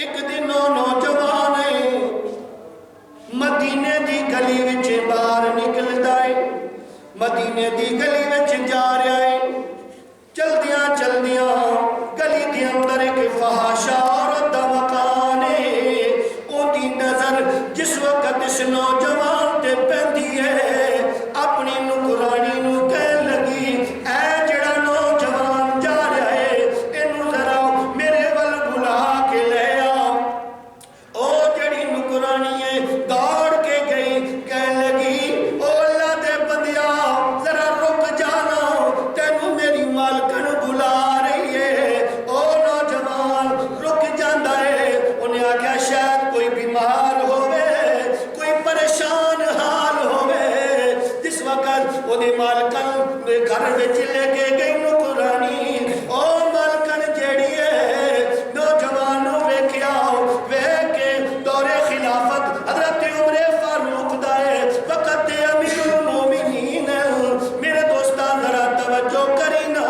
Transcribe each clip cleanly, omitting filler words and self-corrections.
ایک دن وہ نوجوان مدینے دی گلی وچ باہر نکلدا ہے، مدینے دی گلی وچ جا رہا ہے، چلدیاں چلدیاں گلی دے اندر ایک فحاشا عورت دا مکان ہے، اودی نظر جس وقت اس نوجوان تے پیندی ہے اپنی نکرانی نو کہن لگی اے جڑا نوجوان جا رہا ہے اینو ذرا میرے ول بلا کے لے آ۔ او جڑی نکرانی ہے دوڑ کے گئی کہن لگی او اللہ دے بندیا ذرا رک جانا تینو میری مالکن بلا رہی ہے۔ او نوجوان رک جاندا ہے، انہیں آکھیا شاید کوئی بیمار ہوئے کوئی پریشان حال ہوئے، جس وقت وہ مالکن گھر وچ لے کے گئی نکرانی، او مالکن جیڑی ہے نوجوان نو ویکھیا ویکھ کے دور خلافت حضرت عمر فاروق دا ہے وقت امیر المومنین، میرے دوستا ذرا توجہ کری نا،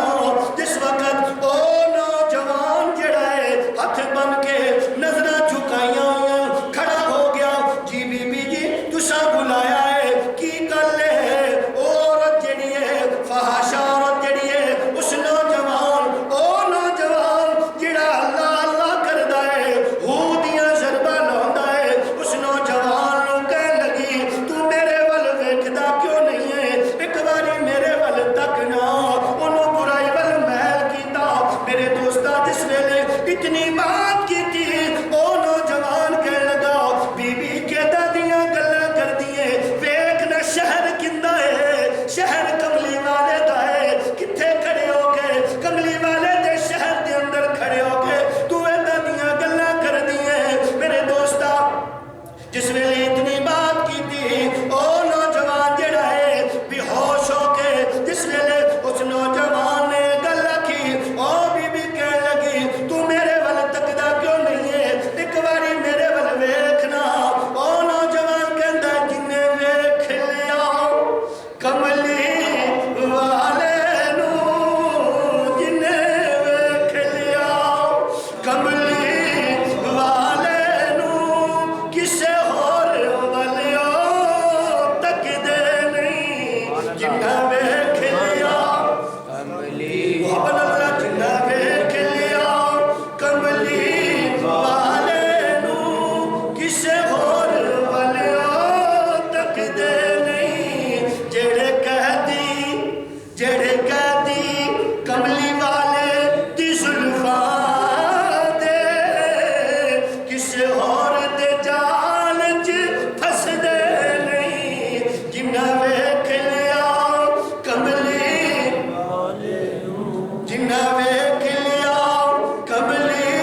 جس وقت او نوجوان جڑا ہے ہاتھ بن کے نظراں جھکائیاں ہوئیاں کھڑا ہو گیا، جی بی بی جی تساں بلایا ہے کی گل ہے؟ او عورت جڑی ہے فحاشا عورت جڑی ہے اس نوجوان او نوجوان جڑا اللہ اللہ کردا ہے ہو دیاں ضرباں لاوندا ہے اس نوجوان نو کہن لگی تو میرے ول ویکھدا کیوں نہیں ہے، ایک باری میرے ول تکنا، اونوں برائی ول میل کیتا۔ میرے دوستا جس ویلے اتنی بات کیتی او نوجوان کہن لگا بی بی کیدا دیاں گلاں کردی ہے، ویکھ نہ شہر کیندا ہے، شہر کملی والے دا ہے، کتھے کھڑے ہو کے کملی والے دے شہر دے اندر کھڑے ہو کے تو ایدا دیاں گلاں کردی ہے۔ میرے دوستا جس ویلے اتنی بات کیتی او نوجوان جڑا ہے بے ہوش ہو کے جس ویلے اس نوجوان نے گل آکھی او بی بی کہن لگی تو میرے ول تکدا کیوں نہیں ہے، ایک باری میرے ول ویکھنا۔ او نوجوان کہندا جنے ویکھ لیا کملی والے نو، جنے ویکھ لیا کملی والے نو، کسے ہور ولیو تک دے نہیں، جنہ ویکھ لیا محبت اللہ جنہ ویکھ لیا کملی والے نو، کسے ہور ولیو تک دے نہیں، جڑے کہہ دی کملی والے دی زلفاں دے، کسے ہور دے جال چ پھس دے نہیں، جنہ ویکھ لیا کملی جنہ ویکھ لیا کملی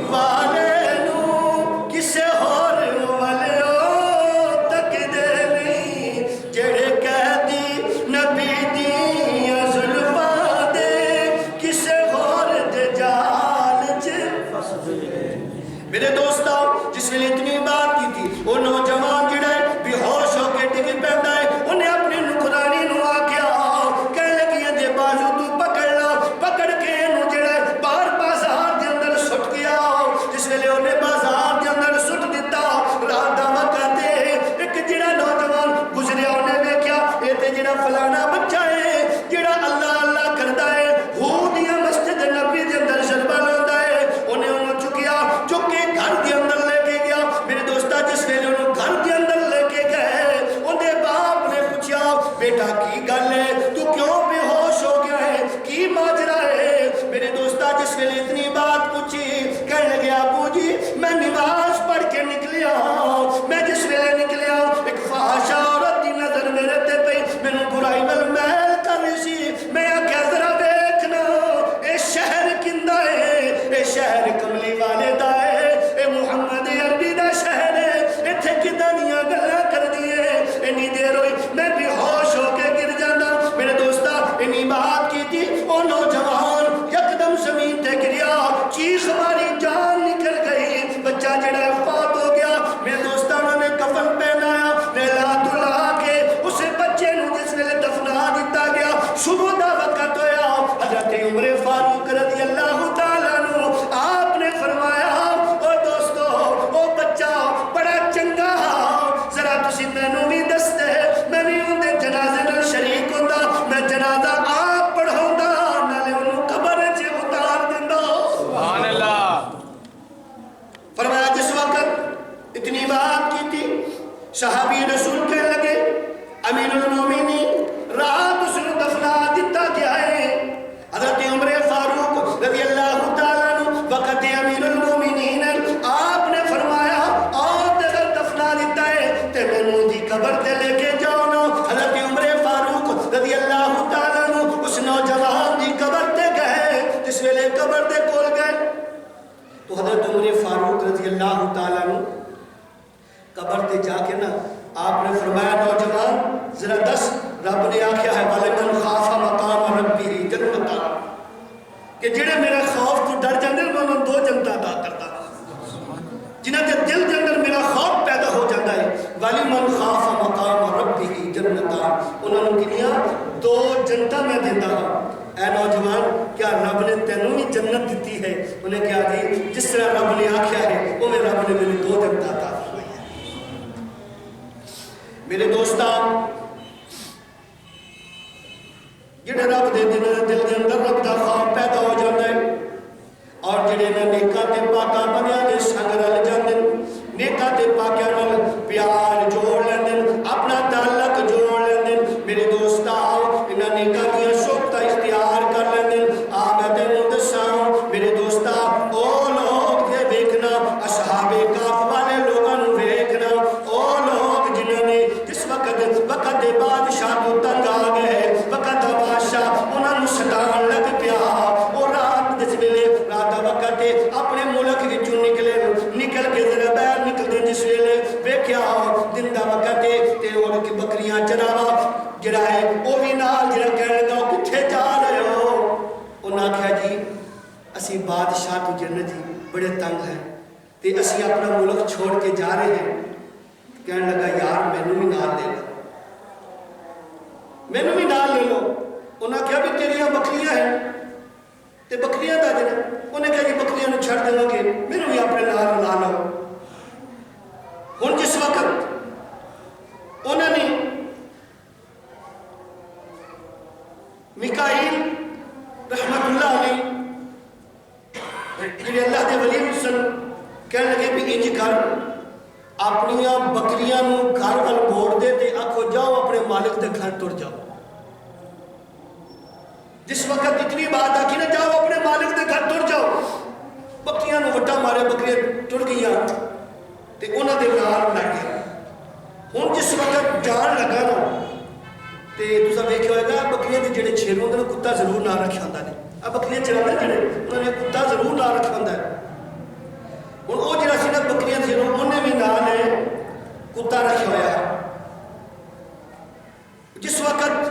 والے نو، کسے ہور ولیو تک دے نہیں، جڑے کہہ دی نبی دیاں زلفاں دے، کسے ہور دے جال چ پھس دے۔ میرے دوستا جس ویلے اتنی بات کی تھی وہ نوجوان جڑا ہے بے ہوش ہو کے ڈگ پیندا ہے، انہیں اپنی نکرانی نو آکھیا کہن لگی اندے بازو تو پکڑ لا، پکڑ کے اینو جڑا ہے باہر بازار دے اندر سٹ گیا۔ جس ویلے انہیں بازار دے اندر سٹ دیتا رات دا وقت ہے، ایک جڑا نوجوان گزریا انہیں ویکھیا اے تے جڑا فلانا بچہ ہے جڑا اللہ اللہ کردا ہے ہو دیاں مسجد نبی دے اندر شربا لاوندا ہے، انہیں انہوں چکیا چک کے گھر دے اندر لے کے گیا۔ میرے دوستا جس ویلے انہوں گھر دے اندر لے کے گئے انہیں باپ نے پوچھا بیٹا کی گل ہے تو کیوں بے ہوش ہو گیا ہے، کی ماجرا ہے؟ میرے دوستا جس ویلے اتنی بات پوچھی کہنے لگے ابو جی میں نماز پڑھ کے نکلیا، میں جس ویلے نکلیا ایک فحاشا عورت دی نظر میرے تے پئی، مینوں برائی ول میل کر رہی سی، میں آکھیا ذرا ویکھنا اے شہر کیندا ہے، اے شہر کملی والے دا ہے، اے محمد عربی دا شہر ہے، ایتھے کداں دیاں گلاں کردی ہے؟ اینی دیر ہوئی میں بے ہوش ہو کے گر جانا۔ میرے دوستا اینی بات کی تھی او نوجوان یکدم زمین تے گریا، چیخ ماری جان نکل گئی، بچہ جڑا فوت ہو گیا۔ میرے دوستا انہوں نے کفن پہنایا، نیلا دلا کے اسے بچے نو جس ویلے دفنا دیتا گیا، صبح دا وقت ہویا، حضرت عمر فاروق رضی اللہ تعالیٰ عنہ آپ نے فرمایا صحابی رسول کہنے لگے امیر المومنین رات اس نے دفنا دیتا کیا ہے؟ حضرت عمر فاروق رضی اللہ تعالیٰ عنہ وقت امیر المومنین آپ نے فرمایا اور اگر دفنا دیتا ہے تے مینوں دی قبر تے لے کے جاؤ نا۔ حضرت عمر فاروق رضی اللہ تعالیٰ عنہ اس نوجوان دی قبر تے گئے، جس ویلے قبر تے کول گئے تو حضرت عمر فاروق رضی اللہ تعالیٰ عنہ قبر تے جا کے نا آپ نے فرمایا نوجوان ذرا دس رب نے آکھیا ہے وَلِمَنْ خَافَ مَقَامَ رَبِّهِ جَنَّتَانِ کہ جڑے میرا خوف تو ڈر جاندے میں انہوں دو جنتا عطا کرتا جنہاں دے دل دے اندر میرا خوف پیدا ہو جاتا ہے وَلِمَنْ خَافَ مَقَامَ رَبِّهِ جَنَّتَانِ انہوں نے کنیاں دو جنتا میں دیتا ہوں۔ اے نوجوان کیا رب نے تینوں ہی جنت دیتی ہے؟ انہیں کیا دی جس طرح رب نے آکھیا ہے وہ میں رب نے میری دو جنتا عطا فرمائی ہے۔ میرے دوستان جڑے رب دے دل دے اندر رب دا خوف پیدا ہو جاتا ہے اور جڑے نہ نیکاں تے پاکاں بنیاں دے سنگ رل جاندے نیکاں تے پاکاں نال پیار جوڑ لیندے اپنا تعلق جوڑ لیندے میرے دوستا انہاں نیکاں دیاں صحبتاں اختیار کر لیندے آ میں تینوں دساں میرے دوستا او لوگ تے ویکھنا اصحاب کہف والے لوگاں نوں ویکھنا او لوگ جنہاں نے جس وقت دے بادشاہ تو تنگ آ گئے وقت دا بادشاہ انہاں نوں ستان لگ پیا اور رات جس ویلے رات دا وقت اپنے ملک وچوں نکل کے ذرا باہر نکل دے جس ویلے ویکھیا دن دا وقت تے اور کی بکریاں چراوا جڑا ہے او وی نال جڑا کہنے لگا کتھے جا رہے ہو؟ انہاں کہا جی اسی بادشاہ تو جنت جی بڑے تنگ ہیں تے اسی اپنا ملک چھوڑ کے جا رہے ہیں۔ کہنے لگا یار مینوں بھی نال لے لو مینوں بھی نال لے لو۔ انہاں کہا بھی تیریاں بکریاں ہیں تے بکریاں دا جنا انہیں کہا جی بکریاں نوں چھڑ دیں گے مینوں بھی اپنے نال لا لو۔ ہن جس وقت انہوں نے میکائیل رحمت اللہ علیہ جنہیں اللہ دے ولی سن کہنے لگے بھی انج کر اپنیاں بکریاں نوں گھر ول موڑ دے تے آکھو جاؤ اپنے مالک دے گھر ٹر جاؤ۔ جس وقت اتنی بات آکی نہ جاؤ اپنے مالک دے گھر ٹر جاؤ بکریاں نوں وٹا مارے بکریاں ٹر گئیاں تے انہاں دے نال لگ گئے۔ ہن جس وقت جان لگا نا تے تساں ویکھیا ہوئے گا بکریاں دے جڑے چھیر ہوندے نے کتا ضرور نال رکھیا ہوندا نے آ بکریاں چراندے جڑے انہاں نے کتا ضرور نال رکھیا ہوندا ہے۔ ہن او جڑا سی نا بکریاں سی انہیں بھی نال کتا رکھیا ہویا ہے۔ جس وقت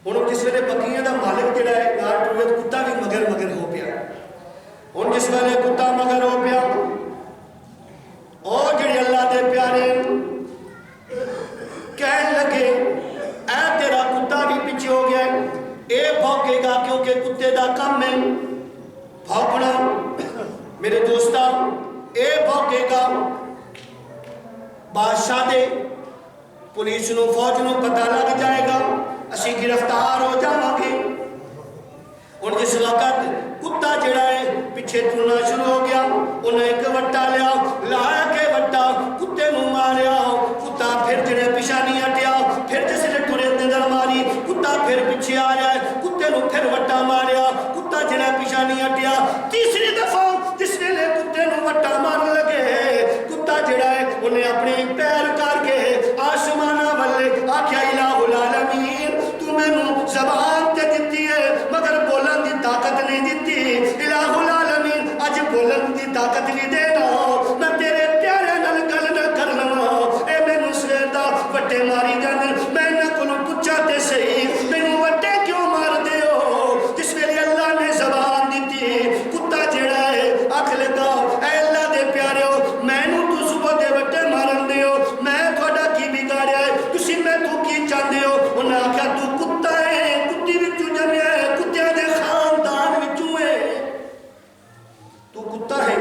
ہن جس ویلے بکریاں دا مالک جڑا ہے نال ٹرے کتا بھی مگر ہو پیا۔ ہن جس ویلے کتا مگر ہو پیا اور جڑے اللہ دے پیارے کہنے لگے اے تیرا کتا بھی پیچھے ہو گیا ہے اے بھوکے گا کیونکہ کتے دا کم ہے بھوکنا۔ میرے دوستا اے بھوکے گا بادشاہ دے پولیس نو فوج نو پتہ لگ جائے گا اسی گرفتار ہو جاواں گے۔ اور جس وقت کتا جڑا ہے پیچھے ٹرنا شروع ہو گیا انہیں ایک وٹا لیا لایا کے وٹا کتے نو ماریا کتا پھر جڑے پیچھے نہیں ہٹیا پھر جس نے ٹرے نظر ماری کتا پھر پیچھے آیا کتے نو پھر وٹا ماریا کتا جڑا پیچھے نہیں ہٹیا تیسری دفعہ جس نے کتے نو وٹا مار لگے کتا جڑا ہے انہیں اپنے پیر کر کے آسمانہ والے آکھیا الہ العالمین تو میں نو زبان تے دیتی ہے مگر بولن دی طاقت نہیں دیتی الہ العالمین اج بولن دی طاقت نہیں دینا میں تیرے پیارے نال گل نہ کر لواں اے مینوں سویر دا وٹے ماری جاندے میں نہ کولوں پوچھا تے صحیح مینوں وٹے کیوں مار دے ہو جس ویلے اللہ نے زبان دیتی کتا جڑا ہے آکھ لگا اے اللہ دے پیاریو مینوں تو صبح دے وٹے مارن دے ہو میں تھوڑا کی بگاڑیا ہے تسی میں تو کی چاہندے ہو انہاں آکھیا تو کتا ہے کتی وچوں جمیا ہے کتیاں دے خاندان وچوں ہے تو کتا ہے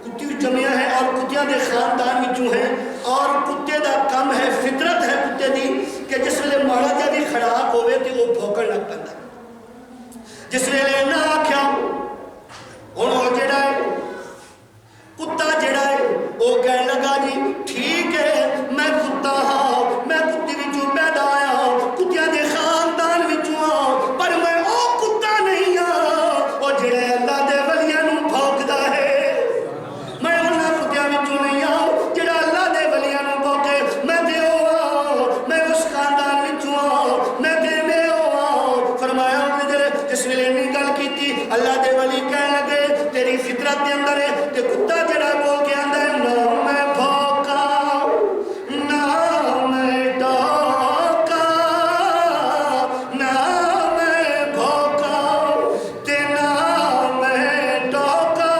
کتی وچ جمیا ہے اور کتیاں دے خاندان وچوں ہے اور کتے دا کم ہے فطرت ہے کتے دی کہ جس ویلے ماڑا جا بھی خڑاک ہوئے تے وہ بھوکن لگ پیندا جس ویلے نہ آکھیا ہن او جڑا ہے کتا جڑا ہے وہ کہنے لگا جی ٹھیک ہے دے اندر ہے تے کتا جڑا بول کے آندا ہے نہ میں بھوکا نہ میں ڈوکا نہ میں بھوکا تے نہ میں ڈوکا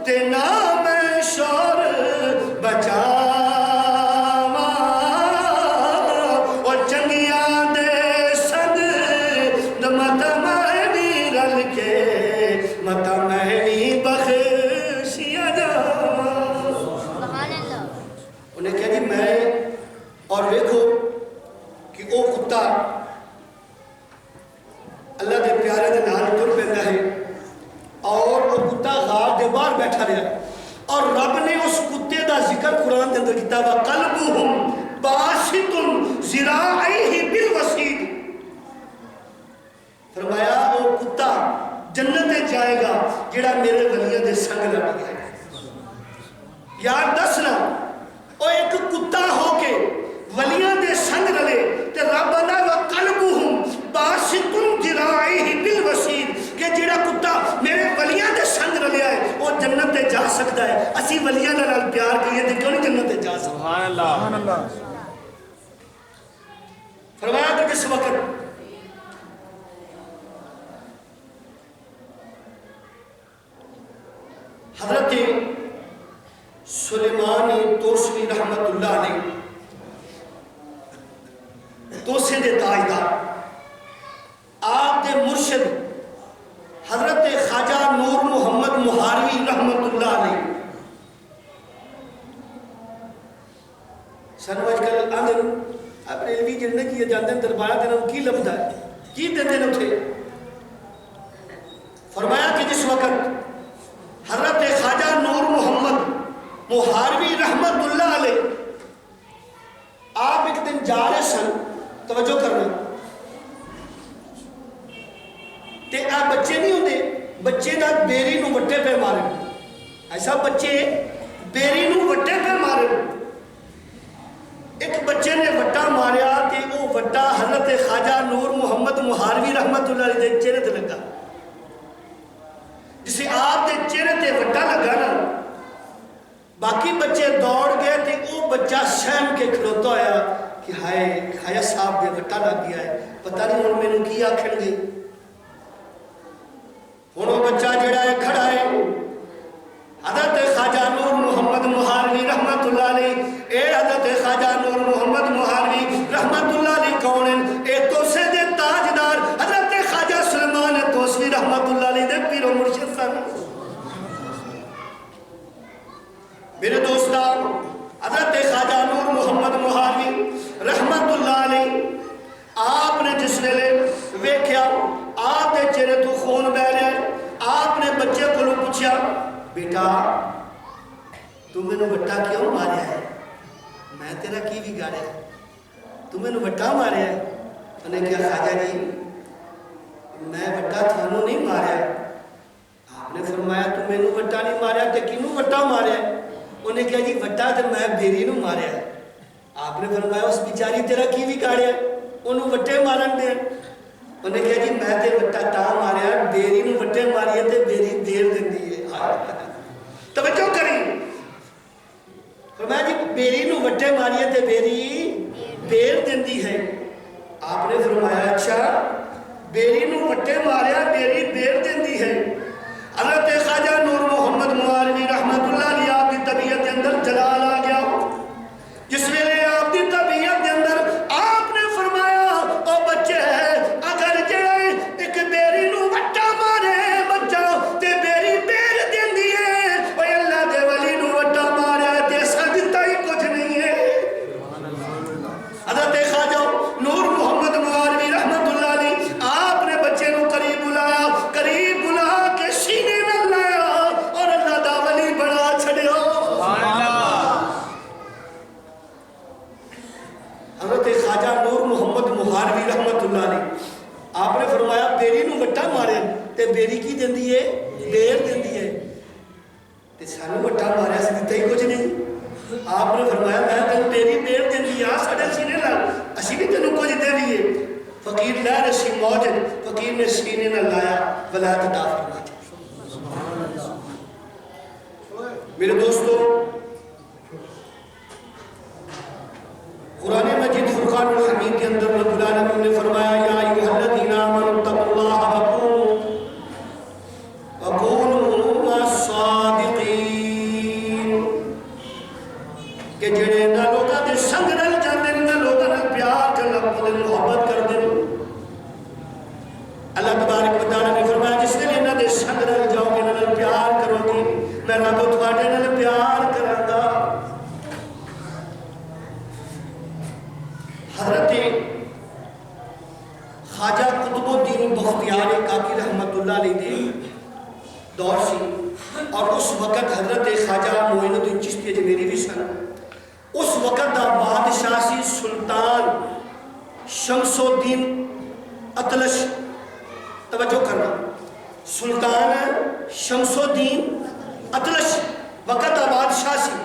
تے نہ میں شور بچاواں اور چنگیاں دے سنگ مت میں بھی رل کے مت میں بھی بخشیا جا انہیں کہا جی میں اور دیکھو کہ وہ کتا اللہ دے پیارے دے نال تر پیندا ہے اور وہ کتا غار دے باہر بیٹھا رہا اور رب نے اس کتے دا ذکر قرآن دے اندر کیتا وا قلبہم باسط ذراعیہ بالوسیط فرمایا وہ کتا جنت میں جائے گا جڑا میرے ولیوں دے سنگ لگ گیا یار دسنا وہ ایک کتا ہو کے ولیوں دے سنگ رلے تے رب آندا وا قلبہم باسط ذراعیہ بالوسیط کہ جڑا کتا میرے ولیوں دے سنگ رلیا ہے وہ جنت تے جا سکتا ہے اسی ولیوں نال پیار کیے تے کیوں نہیں جنت تے جا سکتا سبحان اللہ فرمایا کہ جس وقت حضرت سلیمان توسوی رحمت اللہ علیہ توسے دے تاجدار آپ دے مرشد حضرت خواجہ نور محمد مہاروی رحمت اللہ علیہ سنوج کل آنگن اپنے علوی جننے کی جاندے دربارہ دینا کی لبدا ہے کی دیتے نہ تھے فرمایا کہ جس وقت حضرت خواجہ نور محمد مہاروی رحمت اللہ علیہ آپ ایک دن جا رہے سن توجہ کرنا تے آپ بچے نہیں ہوندے بچے نہ بیری نو وٹے پہ مارے ایسا بچے بیری نو وٹے پہ مارے ایک بچے نے وٹا ماریا تے وہ وٹا حضرت خواجہ نور محمد مہاروی رحمت اللہ علیہ دے چہرے تے لگا جسے آپ دے چہرے تے وٹا لگا نا باقی بچے دوڑ گئے تے وہ بچہ سہم کے کھلوتا آیا کہ ہائے خواجہ صاحب دے وٹا لگ گیا ہے پتہ نہیں ہن مینوں کی آکھن گے ہن وہ بچہ جڑا ہے کھڑا ہے حضرت خواجہ نور محمد مہاروی رحمت اللہ علیہ اے حضرت خواجہ نور محمد مہاروی رحمت اللہ علیہ کون ہیں اے توسے دے تاجدار حضرت خواجہ سلیمان توسوی رحمت اللہ علیہ دے پیر و مرشد سن میرے دوستان حضرت خواجہ نور محمد مہاروی رحمت اللہ علیہ آپ نے جس ویلے ویکھیا آپ دے چہرے تو خون بہ رہا ہے آپ نے بچے کو پوچھا بیٹا تو میں نے وٹا کیوں ماریا ہے میں تیرا کی بگاڑیا ہے تو میں نے وٹا ماریا ہے انہیں کیا خواجہ جی میں وٹا تھانوں نہیں ماریا آپ نے فرمایا تو میں نے وٹا نہیں ماریا تے کینوں وٹا ماریا ہے انہیں کہا جی وٹا تے میں بیری نو ماریا ہے آپ نے فرمایا اس بیچاری تیرا کی بگاڑیا ہے انہوں وٹے مارن دے انہیں کہا جی میں تے وٹا تا ماریا بیری نو وٹے ماریا تے بیری دیر دیندی ہے توجہ کریں فرمایا جی بیری نو وٹے ماریا تے بیری بیر دیندی ہے آپ نے فرمایا اچھا بیری نو وٹے ماریا بیری بیر دیندی ہے حضرت خواجہ نور محمد مہاروی رحمت اللہ علیہ آپ کی طبیعت کے اندر جلال آ گیا جس ویلے آپ کی طبیعت کے اندر آپ نے فرمایا او بچے اگر جڑے ایک بیری نو وٹا مارے بچہ تے بیری بیر دیندی ہے اوے اللہ دے ولی نو وٹا ماریا تے سجدہ ہی کچھ نہیں ہے حضرت خواجہ نور محمد مہاروی رحمت اللہ علیہ آپ نے بچے نو قریب بلایا قریب بلا کے سینے میں لایا اور اللہ دا ولی بنا چھڑیا حضرت خواجہ نور محمد مہاروی رحمت اللہ علیہ آپ نے فرمایا بیری نو وٹا مارے تے بیری کی دیندی ہے بیر دیندی ہے تے سانو وٹا ماریا سی تے کچھ نہیں آپ نے فرمایا میں تینوں تیری بیر دیندی ہے ساڈے سینے نال اسی بھی تینوں کچھ دے دیے فقیر لے رسی موجد فقیر نے سینے نال لایا ولایت عطا فرما میرے دوستو قرآن مجید فرقان الحمید کے اندر رب العالمین نے فرمایا یا ایھا الذین آمنوا اتقوا اللہ وکونوا مع الصادقین کہ جڑے نہ لوگاں دے سنگ رل جاندے نہ لوگاں نال پیار تے محبت کردے اللہ تبارک و تعالی نے فرمایا جس نے انہاں دے سنگ رل جاؤ گے انہاں نال پیار کرو گے میں رب تواڈے نال پیار کراں گا حضرت خواجہ قطب الدین بختیار کاکی رحمت اللہ علیہ دے دور سی اور اس وقت حضرت خواجہ معین الدین چشتی اجمیری بھی سن اس وقت دا بادشاہ سی سلطان شمس الدین اطلش توجہ کرنا سلطان شمس الدین اطلش وقت دا بادشاہ سی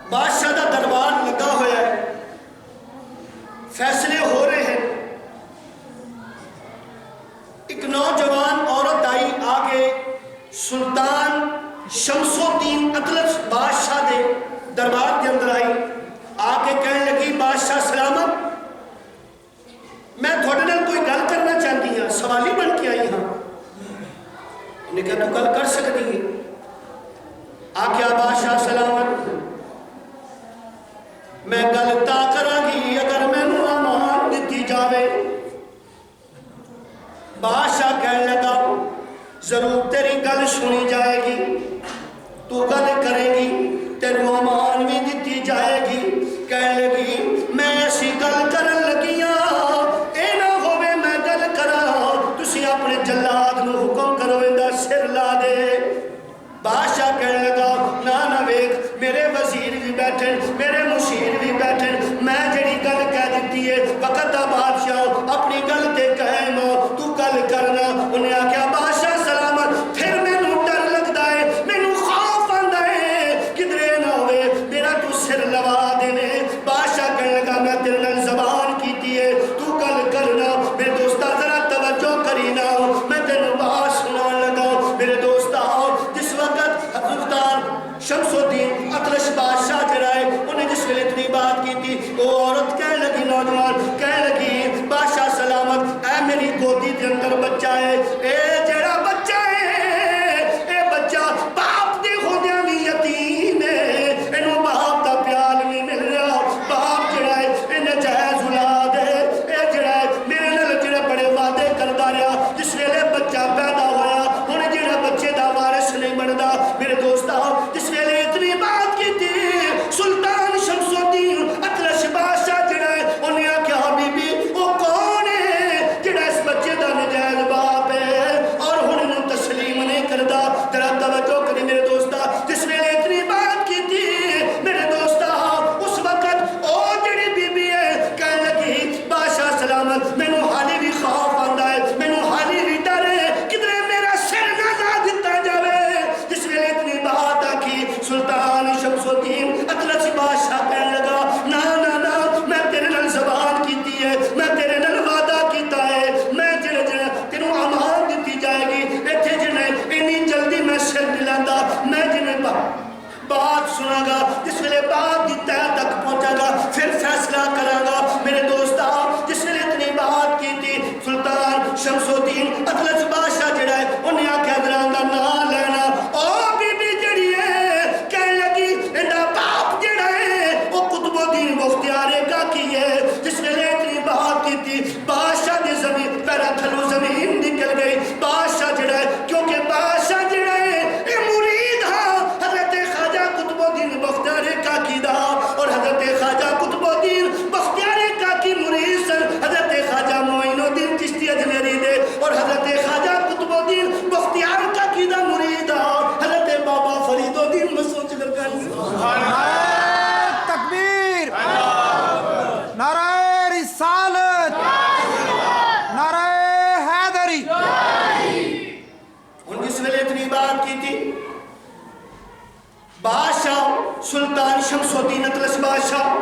بادشاہ دا دربار لگا ہوا ہے فیصلے ہو رہے ہیں ایک نوجوان عورت آئی آگے سلطان شمس الدین اطلس بادشاہ دے دربار کے اندر آئی آگے کہنے لگی بادشاہ سلامت میں تھوڑے نال کوئی گل کرنا چاہتی ہوں سوالی بن کے آئی ہاں انہیں کہا تو گل کر سکتی ہے آگے بادشاہ سلامت میں گل تا کراں گی اگر مینوں امان دتی جاوے بادشاہ کہنے لگا ضرور تیری گل سنی جائے گی تو گل کرے گی تینوں امان بھی دتی جائے گی کہنے لگی میں ایسی گل کرن لگیاں اے نہ ہووے میں گل کراں تسی اپنے جلاد نو حکم کرو ایندا سر لا دے بادشاہ کہنے لگا نہ ویکھ میرے وزیر بھی بیٹھے میرے مشیر بھی بیٹھے میں جڑی گل کہہ دیتی ہے وقت دا بادشاہ اپنی گل تے قائم تو گل کرنا انہیں آکھیا بادشاہ سلامت پھر مینوں ڈر لگدا ہے مینوں خوف آندا ہے کدھرے نہ ہوئے میرا تو سر لوا دینے بادشاہ کہنے لگا میں تیرے نال زبان کیتی ہے تو گل کرنا میرے دوستا ذرا توجہ کری نا میں تینوں بات سنان لگا میرے دوستا جس وقت سلطان شمس الدین اطلش بادشاہ جڑا ہے انہیں جس ویلے اتنی بات کی تھی وہ عورت کہنے لگی نوجوان کہنے لگی بادشاہ سلامت اے میری گودی کے اندر بچہ ہے اے جڑا بچہ ہے اے بچہ باپ دے خودیاں بھی یتیم ہے انہوں باپ دا پیار نہیں مل رہا باپ جڑا ہے انہیں جائز اولاد ہے اے جڑا ہے میرے نال جڑے بڑے وعدے کردا رہا جس ویلے بچہ پیدا ہویا ہن جڑا بچے دا وارث نہیں بندا میرے دوستا جس ویلے اتنی بات کی تھی سلطان شمس الدین اطلش بادشاہ جڑا ہے انہیں آکھیا بی بی وہ کون ہے جڑا اس بچے دا نجائز باپ ہے اور ہن انہوں تسلیم نہیں کردا ذرا توجہ کری میرے دوستا جس ویلے اتنی بات کی تھی میرے دوستا اس وقت او جڑی بی بی ہے کہنے لگی بادشاہ سلامت مینوں حالی بھی خوف آندا ہے مینوں حالی بھی ڈر ہے کدھرے میرا سر نہ لا دتا جاوے جس ویلے اتنی بات آکھی سلطان شمس الدین اطلس بادشاہ کہنے لگا نہ میں تیرے نال زبان کیتی ہے میں تیرے نال وعدہ کیتا ہے میں جڑے تینوں امان دتی جائے گی ایتھے جنے اتنی جلدی میں سر ملاندا میں جنے بات سنا گا جس ویلے بات دی تہ تک پہنچا گا پھر فیصلہ کراں گا میرے دوستا جس ویلے اتنی بات کی تھی سلطان شمس الدین اطلس بادشاہ جڑا ہے انہیں آکھیا دراں دا نام لینا او بی بی جڑی ہے کہنے لگی ایندا باپ جڑا ہے وہ قطب الدین بختیار کاکی ہے جس ویلے اتنی بات کی تھی بادشاہ دی زمین پیرا تھلو زمین نکل گئی بادشاہ جڑا ہے کیونکہ بادشاہ جڑا ہے اے مرید ہاں حضرت خواجہ قطب الدین بختیار کاکی دا اور حضرت خواجہ قطب الدین بختیار کاکی مرید سن حضرت خواجہ معین الدین چشتی اجمیری دے اور حضرت خواجہ قطب الدین بختیار کاکی دا مرید حضرت بابا فرید الدین مسعود لگن تکبیر نعرہ رسالت نعرہ حیدری ان جس ویلے اتنی بات کی تھی بادشاہ سلطان شمس الدین اطلس بادشاہ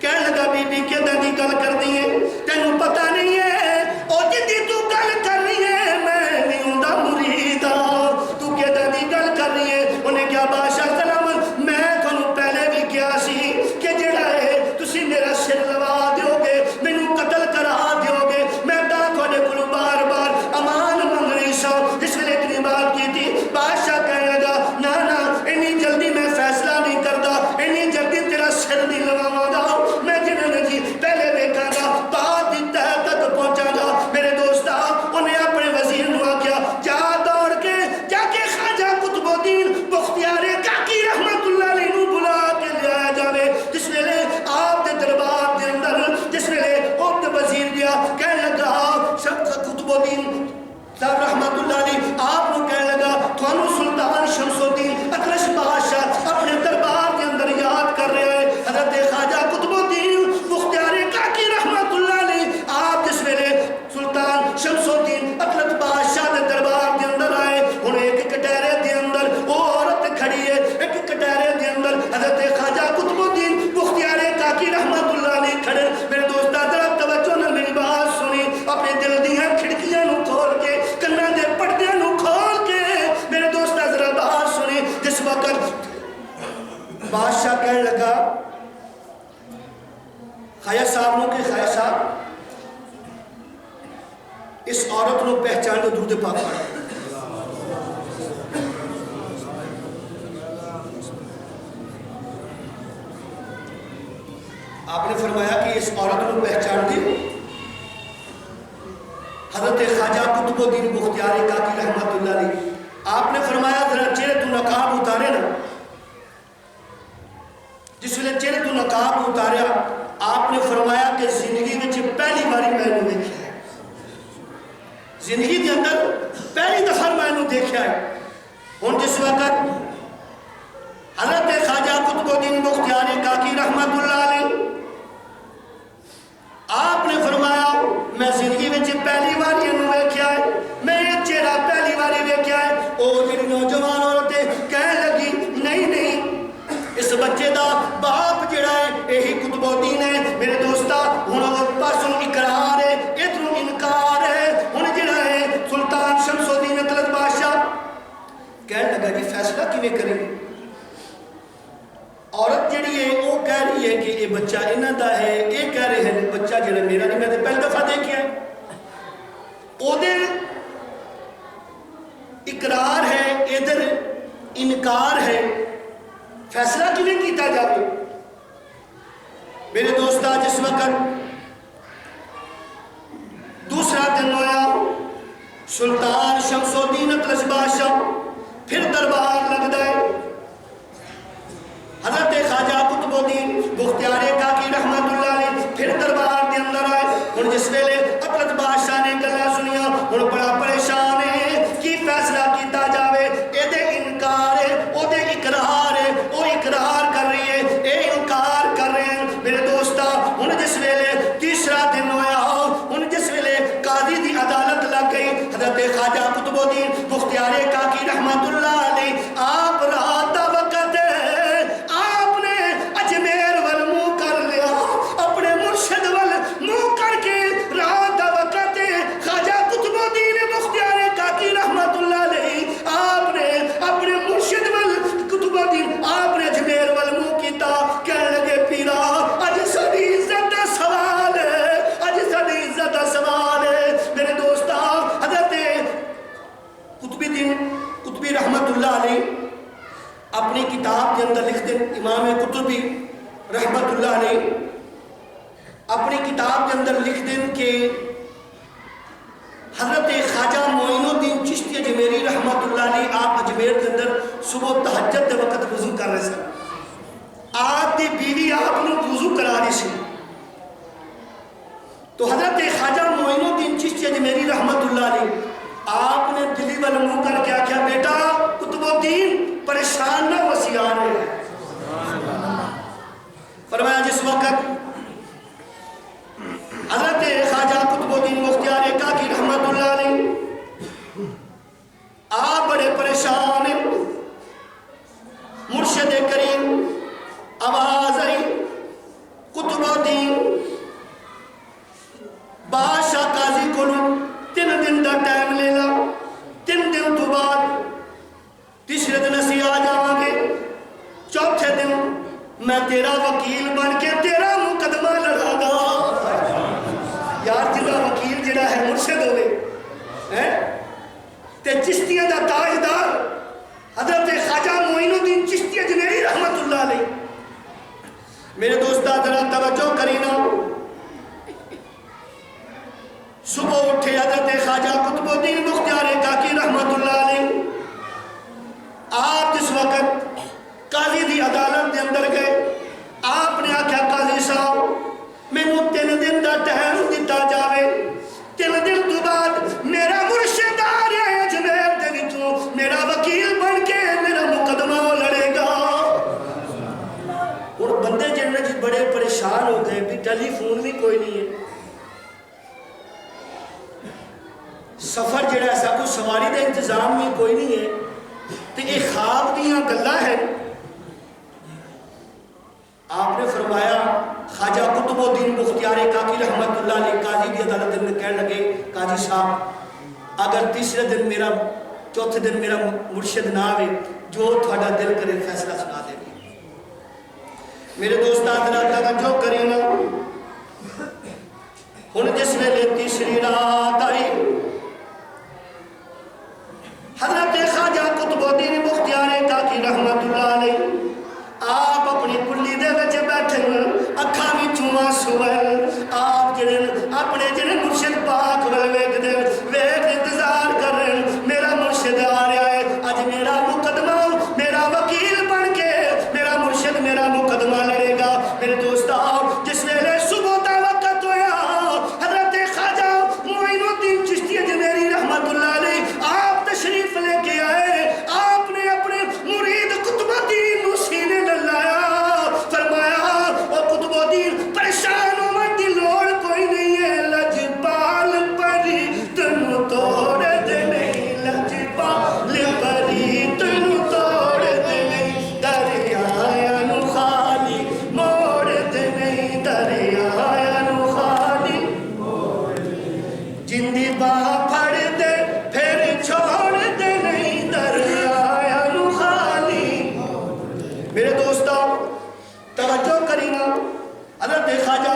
کہنے لگا بی بی کے دی گل کر دی ہے تینوں پتہ نہیں ہے او جدی تو گل کر رہی ہے میں نہیں ہوندا مرید تو کے دی گل کر رہی ہے انہیں کیا بادشاہ سلامت میں تھانوں پہلے بھی کیا سی کہ جڑا ہے تسی میرا سر لوا دیو گے مینوں قتل کرا دیو گے میں تا تھوڑے کولوں بار بار امان منگ رہی سا جس ویلے اتنی بات کی تھی بادشاہ کہنے لگا نا نا اتنی جلدی میں فیصلہ نہیں کرتا اتنی جلدی تیرا سر نہیں لواواں گا میں جنہیں جی پہلے دیکھاں گا بات دی تہ تک پہنچاں گا میرے دوستا انہیں اپنے وزیر نو آکھیا جا دوڑ کے جا کے خواجہ قطب الدین بختیار کاکی رحمت اللہ علیہ نو بلا کے لیا جاوے جس ویلے آپ دے دربار دے اندر جس ویلے آپ دے وزیر گیا کہنے لگا قطب الدین صاحب رحمت اللہ علیہ آپ کو کہنے لگا تھانو سلطان شمس الدین اطلس بادشاہ اپنے دربار کے اندر یاد کر رہے ہیں حضرت خواجہ قطب الدین بختیار کاکی رحمت اللہ علیہ آپ جس ویلے سلطان شمس الدین اطلس بادشاہ کے دربار کے اندر آئے انہیں ایک کٹہرے کے اندر وہ عورت کھڑی ہے ایک کٹہرے کے اندر حضرت خواجہ قطب الدین بختیار کاکی رحمت اللہ علیہ کھڑے میرے دوستہ ذرا توجہ نہ میری بات سنی اپنے دل دیاں کھڑکیاں نو کھول کے کنا دے پردے نو کھول کے میرے دوستہ ذرا بات سنی جس وقت بادشاہ کہنے لگا خواجہ صاحب نو کہ خواجہ صاحب اس عورت نو پہچان دو درود پاک پڑھ آپ نے فرمایا کہ اس عورت نو پہچان دی حضرت خواجہ قطب الدین بختیار کاکی رحمت اللہ علیہ آپ نے فرمایا ذرا چہرے تو نقاب اتارے نا جس ویلے چہرے تو نقاب اتاریا آپ نے فرمایا کہ زندگی میں پہلی باری میں نے دیکھا ہے زندگی کے اندر پہلی دفعہ میں نے دیکھا ہے ہن جس وقت حضرت خواجہ قطب الدین بختیار کاکی رحمت اللہ علیہ آپ نے فرمایا میں زندگی میں پہلی بار یہ ویکھیا ہے میں یہ چہرہ پہلی بار ویکھیا ہے وہ میری نوجوان عورتیں کہنے لگی نہیں نہیں اس بچے دا باپ جڑا ہے یہی قطب الدین ہے میرے دوستا ہن پاسوں اقرار ہے ادھروں انکار ہے ہن جڑا ہے سلطان شمس الدین اطلس بادشاہ کہنے لگا جی فیصلہ کیویں کریں عورت جڑی ہے وہ کہہ رہی ہے کہ یہ بچہ انہاں دا ہے یہ کہہ رہے ہیں بچہ جڑا میرا نہیں میں نے پہلی دفعہ دیکھا ہے اودے اقرار ہے ادھر انکار ہے فیصلہ کیویں کیتا جاوے میرے دوستا جس وقت دوسرا دن ہویا سلطان شمس الدین اطلس بادشاہ پھر دربار لگتا ہے حضرت خواجہ قطب الدین بختیار کاکی رحمت اللہ علیہ پھر دربار کے اندر آئے ہن جس ویلے اطلس بادشاہ نے گلاں سنیاں ہن بڑا پریشان ہے کی فیصلہ کیتا جاوے اے انکار ہے او دے اقرار ہے او اقرار کر رہی ہے اے انکار کر رہے ہیں میرے دوستا ہن جس ویلے تیسرا دن ہویا ہن جس ویلے قاضی دی عدالت لگ گئی حضرت خواجہ قطب الدین بختیار کاکی رحمت اللہ علیہ آپ رات دا وقت آپ نے اجمیر وال منہ کر لیا اپنے مرشد وال منہ کر کے رات دا وقت خواجہ قطب الدین بختیار کاکی رحمت اللہ علیہ آپ نے اپنے مرشد وال قطب الدین آپ نے اجمیر وال منہ کیتا کہنے لگے پیرا اج ساری عزت دا سوال ہے اج ساری عزت دا سوال ہے میرے دوستا حضرت قطبی رحمت اللہ علیہ اپنی کتاب کے اندر لکھتے امام قطبی رحمت اللہ علیہ اپنی کتاب کے اندر لکھتے کہ حضرت خواجہ معین الدین چشتی اجمیری رحمت اللہ علیہ آپ اجمیر کے اندر صبح تہجد کے وقت وضو کر رہے سن آپ دی بیوی آپ نے وضو کرا رہی سی تو حضرت خواجہ معین الدین چشتی اجمیری رحمت اللہ علیہ آپ نے دلی وال منہ کر کے آخیا بیٹا قطب الدین پریشان نہ وسیعان ہے فرمایا جس وقت حضرت خواجہ قطب الدین بختیار کاکی رحمت اللہ علیہ آپ بڑے پریشان ہیں مرشد کریم آواز آئی قطب الدین بادشاہ قاضی کو 3 دن دا ٹائم لے لا 3 دن تو بعد تیسرے دن اسی آ جاؤ میں تیرا وکیل بن کے تیرا مقدمہ لڑا گا. یار جنہ وکیل جڑا ہے مرشد ہوئے تے چشتیہ دا تاجدار حضرت خواجہ معین الدین چشتی اجمیری رحمت اللہ علیہ. میرے دوستہ ذرا توجہ کرینا. صبح اٹھے حضرت خواجہ قطب الدین بختیار کاکی رحمت اللہ علیہ. آپ جس وقت قاضی دی عدالت دے اندر گئے آپ نے آکھا قاضی صاحب میں نو 3 دن دا ٹائم دیتا جاوے. 3 دن تو بعد میرا مرشد آ رہا ہے اجمیر دے وچوں میرا وکیل بن کے میرا مقدمہ لڑے گا. اور بندے جنہیں جی بڑے پریشان ہو گئے بھی ٹیلی فون بھی کوئی نہیں ہے. سفر جڑا ایسا کوئی سواری دا انتظام بھی کوئی نہیں ہے تو یہ خواب دیاں گلا ہے. آپ نے فرمایا خواجہ قطب الدین بختیار کاکی رحمت اللہ علیہ قاضی کی عدالت میں کہنے لگے قاضی صاحب اگر تیسرے دن میرا چوتھے دن میرا مرشد نہ آوے جو تھوڑا دل کرے فیصلہ سنا دے گی. میرے دوستان ذرا توجہ کریں نا. ہن جس ویلے تیسری رات آئی حضرت خواجہ قطب الدین بختیار کاکی رحمت اللہ علیہ آپ اپنی کلی دے وچ بیٹھن اکھاں وچوں آنسو آپ اپنے جڑے مرشد پاک ول ویکھدے ویکھ انتظار کرن میرا مرشد آ رہا ہے اج میرا مقدمہ میرا وکیل بن کے میرا مرشد میرا مقدمہ لڑے گا. میرے دوستو جس ویلے صبح دا وقت ہویا حضرت خواجہ معین الدین چشتی اجمیری رحمت اللہ علیہ آپ تشریف لے کے آئے. آپ نے اپنے مرید قطب الدین سینے للایا فرمایا او قطب الدین پریشان ہونے کی لوڑ کوئی نہیں ہے. لجپال پری تنو توڑ دے نہیں لجپال پری تنو توڑ دے نہیں دریا نو خالی موڑ دے نہیں دریا نو خالی جندی باہ پھڑ دے پھر چھوڑ دے نہیں دریا نو خالی. میرے دوستو توجہ کرینا. حضرت خواجہ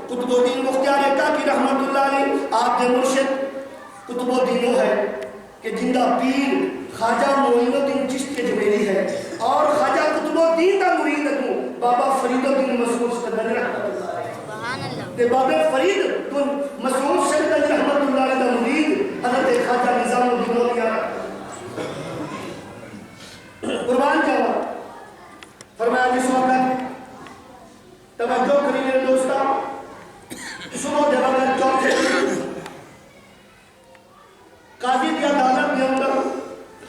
قطب الدین بختیار کاکی رحمت اللہ علیہ آپ کے مرشد قطب الدین ہے کہ جندہ پیر خواجہ معین الدین چشتی اجمیری ہے اور خواجہ قطب الدین دا مرید ہے بابا فرید الدین مسعود سکندری رحمت اللہ علیہ. تے بابا فرید مسعود سکندری رحمت اللہ علیہ دا مرید حضرت خواجہ نظام الدین اولیا قربان جاوا. فرمایا جس وقت توجہ کری میرے دوستا صبح دے وقت چوتھے قاضی کی عدالت کے اندر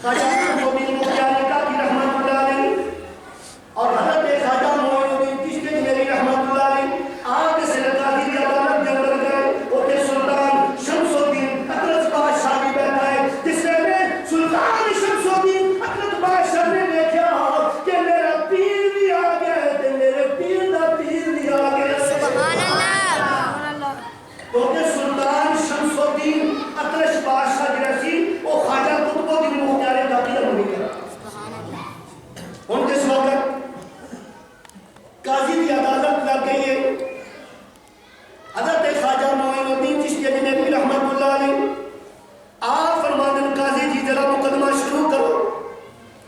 خواجہ قطب الدین بختیار کاکی رحمت اللہ علیہ اور حضرت خواجہ معین الدین چشتی اجمیری رحمت اللہ علیہ آپ کے سر قاضی کی عدالت کے اندر گئے. اوتے سلطان شمس الدین اطرس بادشاہ بھی بیٹھا ہے. جس میں سلطان شمس الدین اطرس بادشاہ نے دیکھا کہ میرا پیر بھی آ گیا ہے تے میرے پیر دا پیر بھی آ گیا. سبحان اللہ. کیونکہ سلطان شمس الدین اطرس بادشاہ جڑا سی وہ خواجہ قطب الدین بختیار کاکی دا مرید ہے. ہن جس وقت قاضی کی عدالت لگ گئی ہے حضرت خواجہ معین الدین چشتی اجمیری رحمت اللہ علیہ آپ فرماندن قاضی جی ذرا مقدمہ شروع کرو.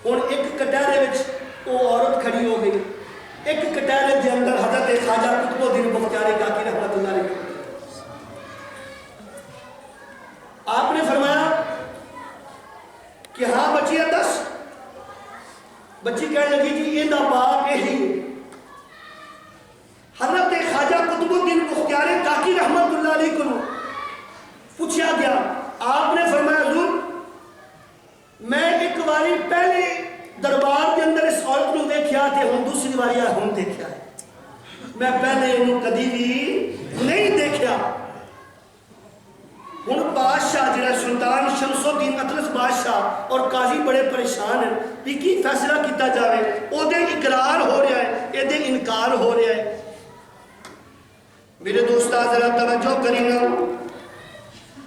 ہن ایک کٹہرے وچ وہ عورت کھڑی ہو گئی. ایک کٹہرے دے اندر حضرت خواجہ قطب الدین بختیار کاکی رحمت اللہ علیہ آپ نے فرمایا کہ ہاں بچی ہے 10. بچی کہنے لگی جی یہ دا باپ یہی. حضرت خواجہ قطب الدین بختیار کاکی رحمت اللہ علیہ کو پوچھا گیا. آپ نے فرمایا حضور میں ایک باری پہلے دربار کے اندر اس عورت کو دیکھا تھے ہوں دوسری باری ہوں دیکھا ہے. میں پہلے انہوں کدی بھی نہیں دیکھا. ہوں بادشاہ جڑا سلطان شمس الدین اطلس بادشاہ اور قاضی بڑے پریشان ہیں بھی کی فیصلہ کیتا جاوے. او دے اقرار ہو رہا ہے اے دے انکار ہو رہا ہے. میرے دوستہ ذرا توجہ کرینا.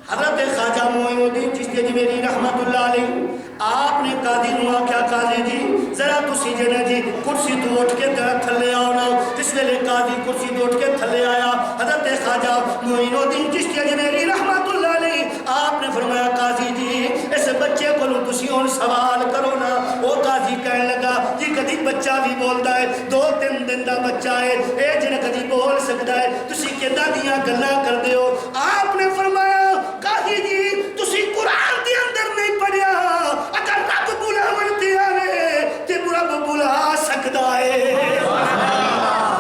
حضرت خواجہ معین الدین چشتی اجمیری رحمت اللہ علیہ آپ نے قاضی نو آکھیا قاضی جی ذرا تسی جنا جی کرسی تو اٹھ کے تھلے آنا. جس ویلے قاضی کرسی تو اٹھ کے تھلے آیا حضرت خواجہ معین الدین چشتی اجمیری رحمت اللہ علیہ آپ نے فرمایا قاضی جی اس بچے کو تسی ہن سوال کرو نا. وہ قاضی کہنے لگا جی کدی بچہ بھی بولدا ہے 2-3 دن دا بچہ ہے اے جڑا کدی بول سکدا ہے تسی کیداں دیاں گلاں کردے ہو. آپ نے فرمایا قاضی جی تسی قرآن دے اندر نہیں پڑھیا اگر رب بلاون تے آوے تے رب بلا سکدا ہے.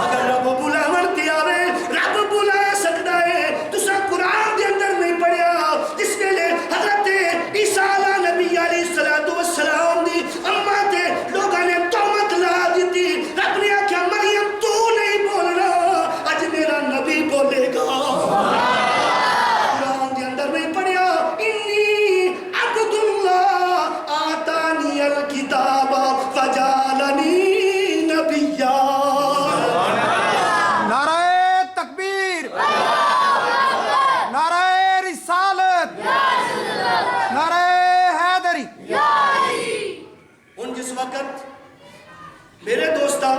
اگر رب بلاون تے آوے رب بلا سکدا ہے. تساں قرآن دے اندر نہیں پڑھیا. جس ویلے حضرت عیسیٰ نبی علیہ الصلوۃ والسلام دی اماں تے لوگاں نے تہمت لا دتی. رب نے آکھیا مریم تو نہیں بولنا اج میرا نبی بولے گا. قرآن دے اندر نہیں پڑھیا انی عبد اللہ آتانی الکتاب فجعلنی نبیا. نعرہ تکبیر، نعرہ رسالت، نعرہ حیدری. ہن جس وقت میرے دوستاں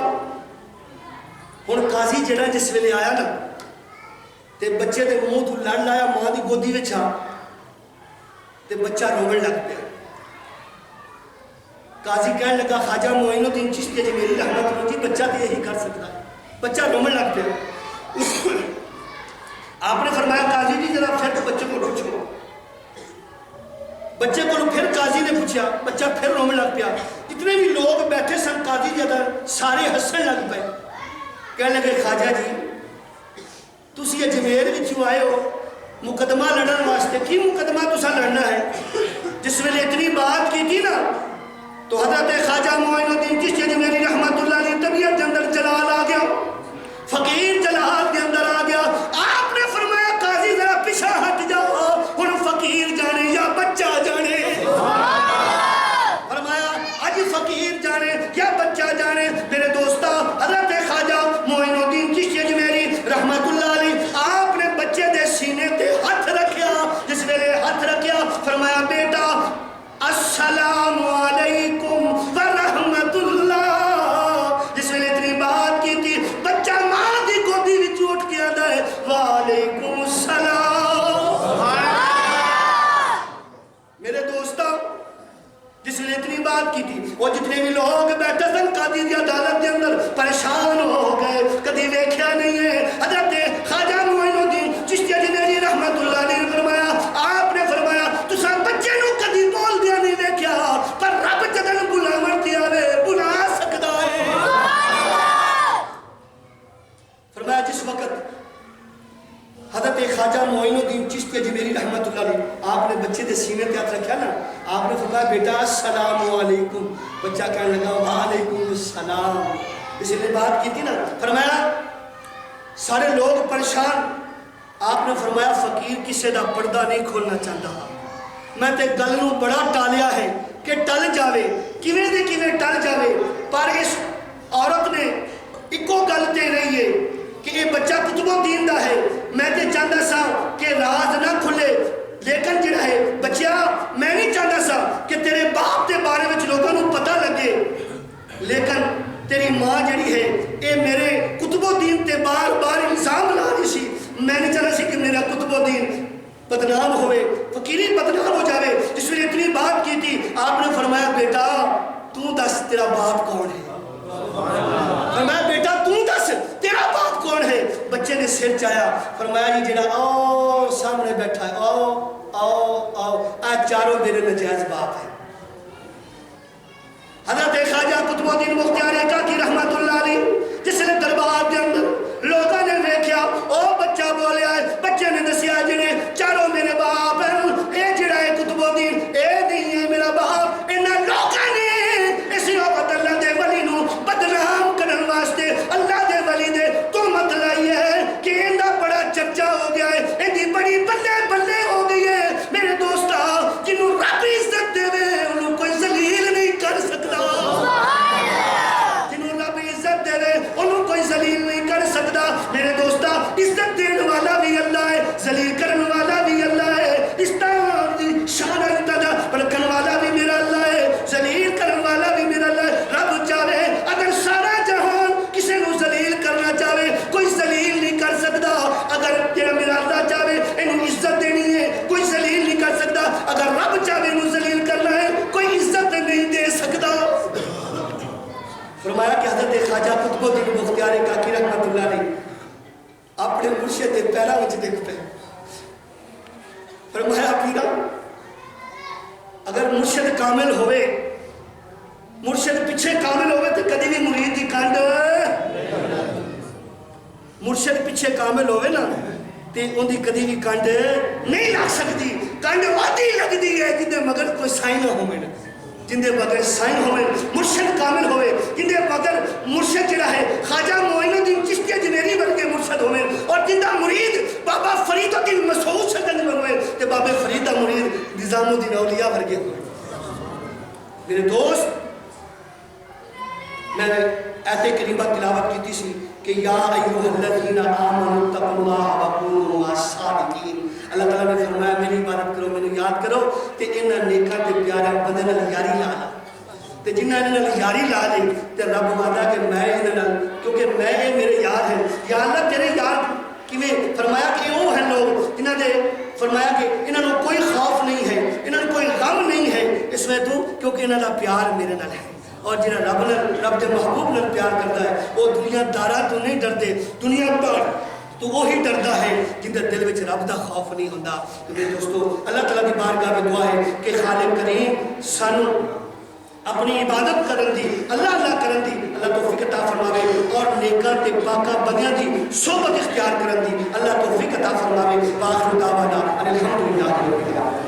ہن قاضی جڑا جس ویلے آیا نا تے بچے دے منہ تو لڑ لایا ماں دی گودی وچ آ تے بچہ روون لگ پیا. قاضی کہنے لگا خواجہ معین الدین چشتی اجمیری رحمت اللہ جی بچہ تو یہی کر سکتا ہے. بچہ رومن لگ پیا. آپ نے فرمایا قاضی جی ذرا پھر بچے کو پوچھو. بچے کو پھر قاضی نے پوچھا بچہ پھر رومن لگ پیا. جتنے بھی لوگ بیٹھے سن قاضی جی اندر سارے ہسن لگ پے. کہنے لگے خواجہ جی تسی اجمیر وچوں آئے ہو مقدمہ لڑن واسطے. کی مقدمہ تسا لڑنا ہے؟ جس ویلے اتنی بات کی تھی نا تو حضرت خواجہ معین الدین چشتی اجمیری رحمت اللہ علیہ طبیعت کے اندر جلال آ گیا. فقیر جلال کے اندر آ گیا. آپ نے فرمایا قاضی ذرا پیچھے ہٹ جاؤ ہن فقیر جانے یا بچہ جانے. فرمایا اج فقیر جانے یا بچہ جانے. میرے دوستا حضرت خواجہ معین الدین چشتی اجمیری رحمت اللہ علیہ آپ نے بچے دے سینے تے ہاتھ رکھیا. جس ویلے ہاتھ رکھیا فرمایا بیٹا السلام علیکم ورحمت اللہ. جس ویلے اتنی بات کی تھی بچہ ماں دی گودی وچ اٹھ کے آندا ہے وعلیکم السلام. میرے دوستاں جس نے اتنی بات کی تھی وہ جتنے بھی لوگ بیٹھے سن قاضی دی عدالت کے اندر پریشان ہو گئے. کبھی ویکھیا نہیں ہے. حضرت خواجہ معین الدین چشتی اجمیری رحمت اللہ علیہ نے فرمایا آپ نے فرمایا تساں بچے نو کبھی بول دیا نہیں ویکھیا پر رب جدن بلاون تے آوے بلا سکدا ہے. فرمایا جس وقت حضرت خواجہ معین الدین چشتی اجمیری رحمت اللہ علیہ آپ نے بچے دے سینے تے ہاتھ رکھا نا آپ نے فرمایا بیٹا السلام علیکم. بچہ کہنے لگا وعلیکم السلام. اس نے بات کی تھی نا فرمایا سارے لوگ پریشان. آپ نے فرمایا فقیر کسے دا پردہ نہیں کھولنا چاہتا. میں تے گل نو بڑا ٹالیا ہے کہ ٹل جاوے کیویں دے کیویں ٹل جاوے پر اس عورت نے اکو گل تے رہی ہے کہ یہ بچہ کتب الدین دا ہے. میں تے چاہتا سا کہ راز نہ کھلے لیکن جڑا ہے بچیا میں نہیں چاہتا سا کہ تیرے باپ کے بارے میں لوگوں کو پتہ لگے لیکن تیری ماں جڑی ہے اے میرے کتب الدین تے بار بار الزام لا رہی سی. میں نہیں چاہتا سی کہ میرا کتب الدین بدنام ہوئے فقیری بدنام ہو جاوے. جس نے اتنی بات کی تھی آپ نے فرمایا بیٹا تو دس تیرا باپ کون ہے. فرمایا بیٹا تو دس تیرا باپ کون ہے. بچے نے سر چایا فرمایا جی جڑا او سامنے بیٹھا ہے او آؤ آؤ آ چاروں میرے نجائز باپ ہیں. حضرت خواجہ قطب الدین مختار کاکی رحمت اللہ علیہ جس نے دربار کے اندر لوگوں نے دیکھا او بچہ بولیا ہے. بچے نے دسیا جڑے چاروں میرے باپ ہیں اے جڑا ہے قطب الدین اے نہیں ہے میرا باپ. انہاں لوگوں نے اس وقت اللہ دے ولی نو بدنام کرن واسطے اللہ دے ولی دے تہمت لائی ہے کہ اندا بڑا چرچا ہو گیا ہے ایندی بڑی بلے بلے ہو گئی ہے. میرے دوستا جنوں رب عزت دے وے انہوں کوئی ذلیل نہیں کر سکتا. جنہوں رب عزت دے وے انہوں کوئی ذلیل نہیں کر سکتا. میرے دوستا عزت دین والا بھی اللہ ہے ذلیل کرن والا بھی اللہ ہے. اسلام دی شان انتہا رکھن والا بھی میرا اللہ ہے ذلیل کرن والا بھی میرا اللہ ہے. رب چاہے فرمایا کہ حضرت خواجہ قطب الدین بختیار کاکی رحمت اللہ علیہ اپنے مرشد کے پیروں وچ ڈگ پے. فرمایا پیرا اگر مرشد کامل ہوئے مرشد پیچھے کامل ہوئے تو کدی بھی مرید دی کنڈ مرشد پیچھے کامل ہوئے نا تے ان دی کدی بھی کنڈ نہیں لگ سکتی. کنڈ وادی لگتی ہے جندے مگر کوئی سائن نہ ہوئے جندے بغیر سائن ہوئے مرشد کامل ہوئے جندے بغیر مرشد جڑا ہے خواجہ معین الدین چشتی اجمیری ورگے مرشد ہوئے اور جندہ مرید بابا فرید الدین مسعود سرگنج ہوئے تے بابا فرید دا مرید نظام الدین اولیاء ورگے ہوئے. میرے دوست میں نے آیت کریمہ تلاوت کی سی کہ یا ایوہ الذین آمنوا اتقوا اللہ وکونوا مع الصادقین. اللہ تعالیٰ نے فرمایا میری عبادت کرو میں نے یاد کرو تے انہاں نیکاں تے پیارے بندے نال یاری لا لو تے جنہاں انہاں نال یاری لا لئی تے رب وعدہ کہ میں انہاں نال کیونکہ میں یہ میرے یار ہیں. یا اللہ تیرے یار کیویں فرمایا کہ وہ ہیں لوگ جنہاں نے فرمایا کہ انہاں نوں کوئی خوف نہیں ہے انہاں نوں کوئی غم نہیں ہے اس میں تو کیونکہ انہاں دا پیار میرے نال ہے. اور جنہاں رب دے محبوب نال پیار کرتا ہے وہ دنیا دارا تو نہیں ڈرتے دنیا دار تو وہی ڈردا ہے جن دے دل وچ رب دا خوف نہیں ہوندا. تو میرے دوستو اللہ تعالیٰ کی بارگاہ میں دعا ہے کہ خالق کریم سانو اپنی عبادت کرن دی اللہ کرن دی اللہ توفیق عطا فرماوے اور نیکاں تے پاکاں بندیاں دی صحبت اختیار کرن دی اللہ توفیق عطا فرماوے. باخر دعوانا الحمدللہ.